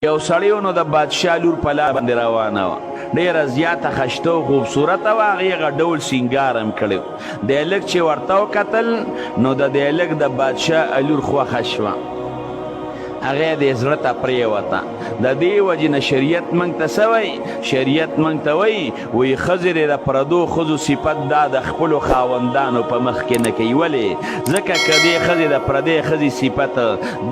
یو سړی و نو د بادشاه لور په لار باندې روانه وه ډېره زیاته خشته او خوبصورته وه هغې هغه ډول سینګار هم کړی و دی هلک چې ورته وکتل نو د دې هلک د بادشاه لور خوښه شوه هغه د زړه ته پرېوته د دې وجې نه شریعت موږ ته څه وایي شریعت موږ ته وایي وایي ښځې د پردو ښځو صفت دا د خپلو خاوندانو په مخ کې نه کوي ولې ځکه که دې ښځې د پردې ښځې صفت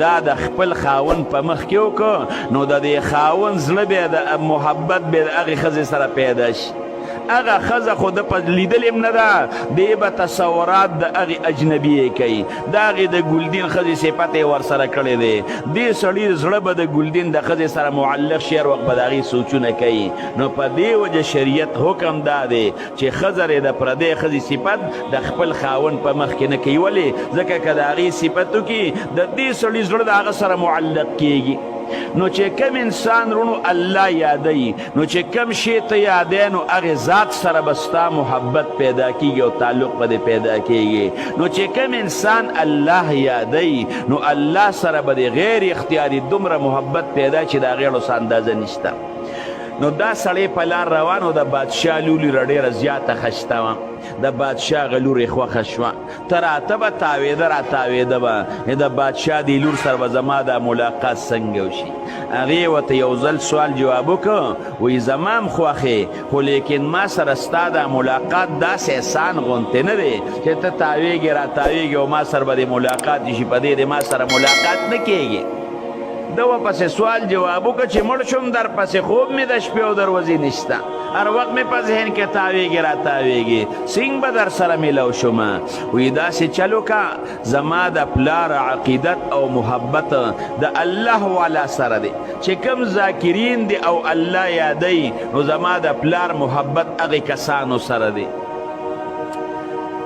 دا د خپل خاوند په مخ کې وکړه نو د دې خاوند زړه بیا د محبت بیا د هغې ښځې سره پیدا شي هغه ښځه خو ده په لیدلې هم نه ده دی به تصورات د هغې اجنبي یې کوي د هغې د ګلدین ښځې صفت یې ورسره کړی دی دې سړي زړه به د ګلدین د ښځې سره معلق شي هر وخت به د هغې سوچونه کوي نو په دې وجه شریعت حکم دا دی چې ښځه د پردۍ ښځې صفت د خپل خاوند په مخ کې نه کوي ولې ځکه که د هغې صفت وکړي د دې سړي زړه د هغه سره معلق کیږي نو چې کم انسان رونو الله یادوي نو چې کم شی ته یادوي نو هغې ذات سره به ستا محبت پیدا کیږي او تعلق به دې پیدا کیږي نو چې کم انسان الله یادوي نو الله سره به د غیر اختیاري دومره محبت پیدا چې د هغې اړوس اندازه نشته نو دا سړی په لار روان و د بادشاه لولي را ډېره زیاته خشته وه د بادشاه هغه لور یې خوښه شوه ته راته به تاوېده را تاوېده به د بادشاه دې لور سره به زما دا ملاقات څنګه وشي هغې ورته یو ځل سوال جواب وکړه وایي زما هم خوښې خو لیکن ما سره ستا دا ملاقات داسې احسان غوندې نه دی چې ته تاوېږې را تاوېږې او ما سره به دې ملاقات شي په دې د ما سره ملاقات نه کېږي ده ورپسې سوال جواب وکړه چې مړ شم در پسې خوب مې د شپې او دروازې نشته هر وخت مې په ذهن کې تاوېږي را تاوېږي څنګه به در سره میلو شمه وایي داسې چل وکړه زما د پلار عقیدت او محبت د الله والا سره دی چې کوم ذاکرین دی او الله یادوي نو زما د پلار محبت هغې کسانو سره دی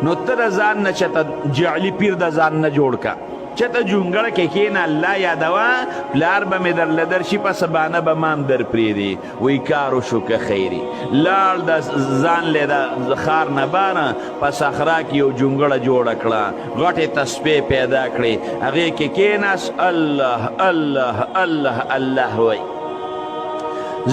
نو ته د ځان نه چېته جعلي پیر د ځان نه جوړ که چته جونګړه کې کېنه الله یادوه پلار به مې درله درشي په سبانه به ما هم در پرېږدي وایي کار وشو که خیري لاړ د ځان لی د ښار نه باره په صحرا کې یو جونګړه جوړه کړه غټې تسبې پیدا کړې هغې کې کېناست الله الله الله الله وایي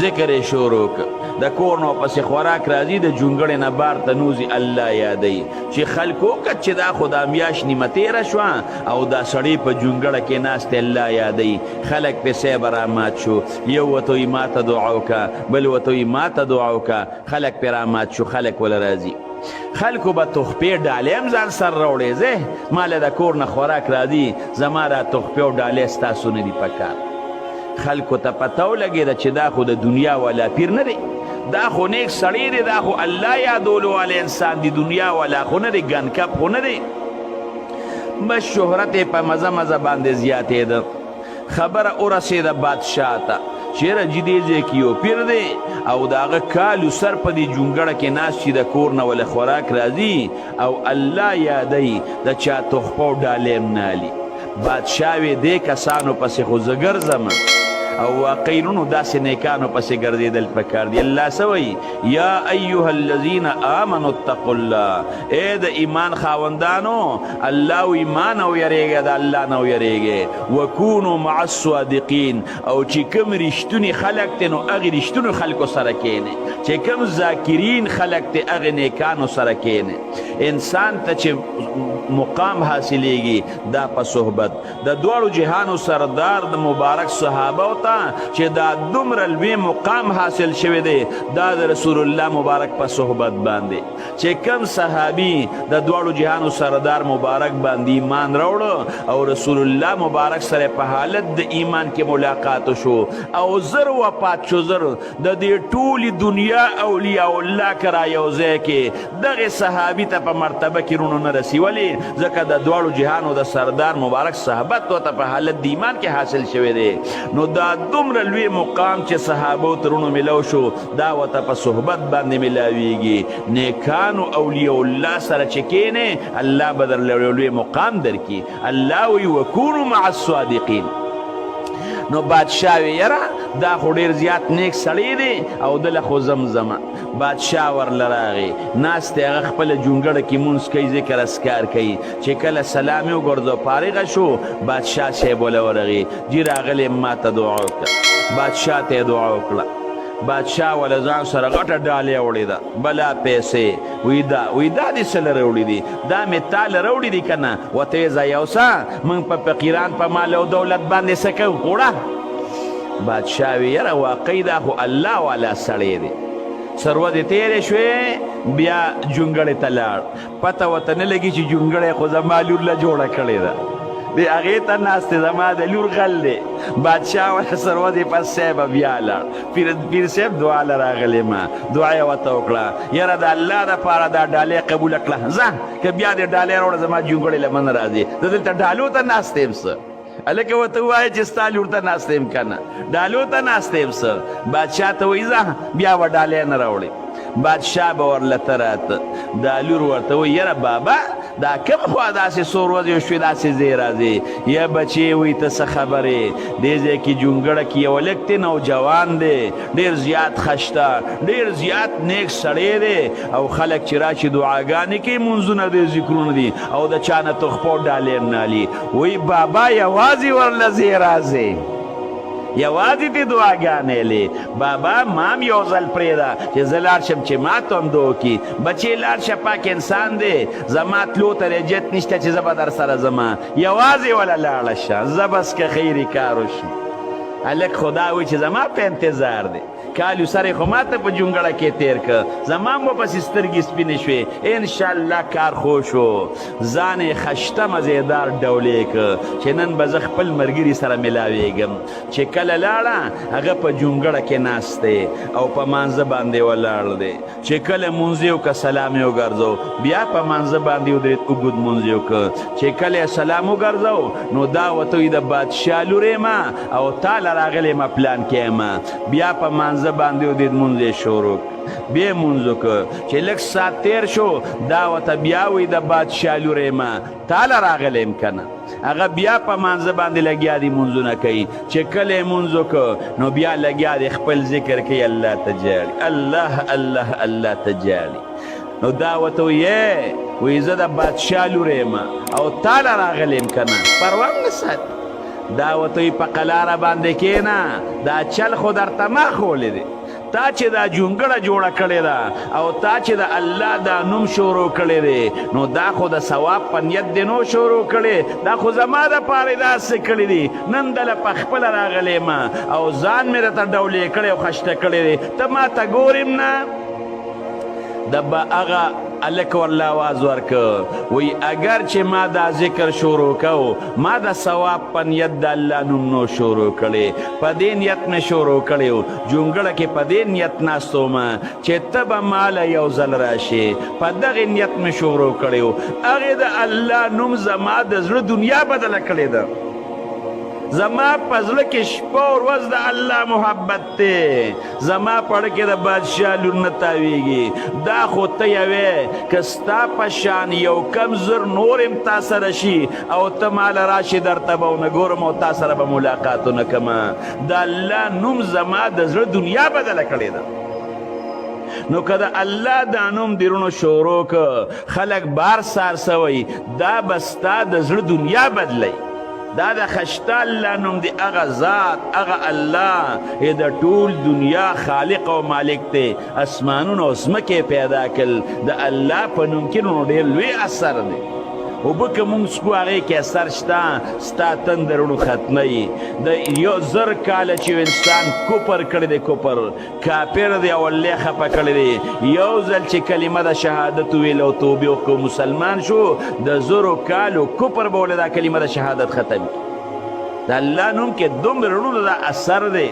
ذکر یې شروع کړ د کور نه پسې خوراک راځي د جونګړې نه بار ته نوځي الله یادوي چې خلکو وکړه چې دا خو دا میاشت نیمه تېره شوه او دا سړی په جونګړه کې ناست الله یادوي خلک پې صیبه رامات شو یو ورته وایي ما ته دعا وکړه بل ورته وایي ما ته دعا وکړه خلک پې رامات شو خلک وله راځي خلکو به تحفې ډالۍ هم ځان سره راوړې زه ما له د کور نه خوراک راځي زما دا تحفې او ډالۍ ستاسو نه دي په کار خلکو ته پته ولګېده چې دا خو د دنیا والا پیر نه دی دا خو نیک سړی دی دا خو الله یادولو والا انسان دی دنیا والا خو نه دی ګنکپ خو نه دی بس شهرت یې په مزه مزه باندې زیاتېده خبره ورسېده بادشاه ته چېره چې دې ځای کې یو پیر دی او د هغه کالو سر په دې جونګړه کې ناست چې د کور نه ولې خوراک راځي او الله یادوي د چا تحفه او ډالۍ هم نه هلي بادشاه وی دې کسانو پسې خو زه ګرځم او واقعي نو داسې نیکانو پسې ګرځېدل پکار دي الله څه وایي یا ایها الذین آمنوا اتقوا الله ای د ایمان خاوندانو الله وی ما نه ویرېږه د الله نه ویرېږئ وکونو مع الصادقین او چې کوم رښتوني خلک دی نو هغې رښتونو خلکو سره کښېنئ چې کوم ذاکرین خلک دی هغې نیکانو سره کښېنئ انسان ته چې مقام حاصلیږي دا په صحبت د دواړو جهانو سردار د مبارک صحابه چې دا دومره لوی مقام حاصل شوی دی دا د رسول الله مبارک په صحبت باندې چې کم صحابي د دواړو جهانو سردار مبارک باندې ایمان راوړه او رسول الله مبارک سره په حالت د ایمان کې ملاقات شو او زر وفات شو زر د دې ټولې دنیا اولیاء الله کرا یو ځای کې دغه صحابي ته په مرتبه کې رونو نه رسي ولې ځکه د دواړو جهانو د سردار مبارک صحبت ورته په حالت د ایمان کې حاصل شوی دی نو دا دومره لوی مقام چې صحابو ترونو ملو شو دا ورته په صحبت باندې ملاویږي نیکانو اولیاء الله سره چې کښېنې الله به درله لوی مقام درکړي الله وی وکونو مع الصادقین نو بادشاه وی یاره دا خو ډېر زیات نیک سړی دی او دله خو زمزمه بادشاه ورله راغی ناست دی هغه خپله جونګړه کې مونځ کوي ذکر اذکار کوي چې کله سلام یې وګرځو فارغه شو بادشاه صاحب وله ورغی جي راغلی ما ته دعا وکړه بادشاه ته دعا وکړه بادشاه ول ځان سره غټه ډالۍ وړې ده بلا پیسې وی دا دې څه له راوړي دي دا مې تا له راوړي دي که نه ورته یې ځه یو څه موږ په فقیران په مال او دولت باندې څه کوو وړه بادشاه وی یاره واقعي دا خو الله والا سړی دی څرودې تېرې شوې بیا جونګړې ته لاړ پته ورته نه لګي چې جونګړی خو زما لور له جوړه کړې ده د هغې ته ناست دی زما د لور غل دی بادشاه ورته څرودې پس صاحبه بیا لاړ پیر صاحب دعا له راغلی ما دعا یې ورته وکړه یاره د الله دپاره دا ډالۍ قبوله کړه ځه که بیا دې ډالۍ راوړه زما جونګړې له من راځي زه دلته ډالو ته ناست یم څه هلکه ورته ووایه چې ستا لور ته ناست یم که نه ډالو ته ناست یم څه بادشاه ته وایي ځه بیا به ډالۍ نه راوړې بادشاه به ورله ته راته دا لور ورته وایي یاره بابا دا کوم خوا داسې څو ورځې وشوې داسې ځای راځې یا بچې وایي ته څه خبرې دې ځای کې جونګړه کې یو هلک دی نوجوان دی ډېر زیات خشته ډېر زیات نیک سړی دی او خلک چې راشي دعاګانې کوي مونځونه دی ذکرونه دي او د چا نه تخپو ډالۍ نه علي وایي بابا یوازې ورله ځای راځې یوازې دې دعاګانې لې بابا مام یو ځل پرېږده چې زه لاړ شم چې ما ته هم دعا وکړي بچې لاړ شه پاک انسان دی زما تلو ته رجت نشته چې زه به در سره ځمه یوازې وله لاړه شه زه بس که خیري کار وشي هلک خدا وایي چې زما په انتظار دی کالیو سر خو ما ته په جونګړه کې تیر که زما هم پسې سترګې سپینې شوې انشاءالله کار خو شو ځان یې خشته مزېدار ډولې که چې نن به زه خپل ملګري سره ملاویږم چې کله لاړه هغه په جونګړه کې ناست دی او په مانځه باندې ولاړ دی چې کله مونځ یې وکړه سلام یې وګرځو بیا په مانځه باندې ودرېد اوږد مونځ یې وکړه چې کله یې سلام وګرځو نو دا ورته وایي د بادشاه لور یم او تا له راغلی یم پلان کې یم بیا په مانځه باندې ودید مونځ یې شروع بیا یې مونځ وکړه چې لږ ساعت تېر شو دا ورته بیا وایي د بادشاه لور یم تا له راغلی یم که نه هغه بیا په مانځه باندې لګیا دی مونځونه کوي چې کله یې مونځ وکړه نو بیا لګیا دی خپل ذکر کوي الله ته جاړي الله الله الله ته جاړي نو دا ورته وایي زه د بادشاه لور یم او تا له راغلی یم که نه پروا هم نه ساتي دا ورته وایي په قلاره باندې کښېنه دا چل خو درته ما ښولی دی تا چې دا جونګړه جوړه کړې ده او تا چې د الله دا نوم شروع کړی دی نو دا خو د ثواب په نیت دی نو شروع کړی دا خو زما دپاره یې داسې کړي دي نن دله په خپله راغلی یم او ځان مې درته ډولې کړی او خشته کړی دی ته ما ته ګوریم نه د به هغه هلک ورله آواز ورکړ وایي اگر چې ما دا ذکر شروع کو ما د ثواب په نیت د الله نوم نو شروع کړی په دې نیت مې شروع کړی و جونګړه کې په دې نیت ناست وم چې ته به ماله یو ځل راشې په دغې نیت مې شروع کړی و هغې د الله نوم زما د زړه دنیا بدله کړې ده زما په زړه کې شپه او ورځ د الله محبت دی زما پړه کې د بادشاه لور نه تاویږي دا خو ته یوې که ستا په شان یو کم زر نور هم تا سره شي او ته ماله راشي درته به ونه ګورم او تا سره به ملاقات ونه کړمه د الله نوم زما د زړه دنیا بدله کړې ده نو که د الله دا نوم دیرونو شروع که خلک بار سار سوی دا به ستا د زړه دنیا بدلی دا د خشته الله نوم دی هغه ذات هغه الله د ټول دنیا خالق او مالک دی اسمانونه او ځمکې پیدا کړل د الله په نوم کې نو ډېر لوی اثر دی اوبه که مونږ څکو هغې کې اثر شته ستا تندرونو ختموي د یو زر کاله چې انسان کفر کړی دی کفر کافر دی او الله خفه کړی دی یو ځل چې کلمه د شهادت وویل او توبې وکړو مسلمان شو د زرو کالو کفر به ولې دا کلمه د شهادت ختم د الله نوم کې دومره رونو دا اثر دی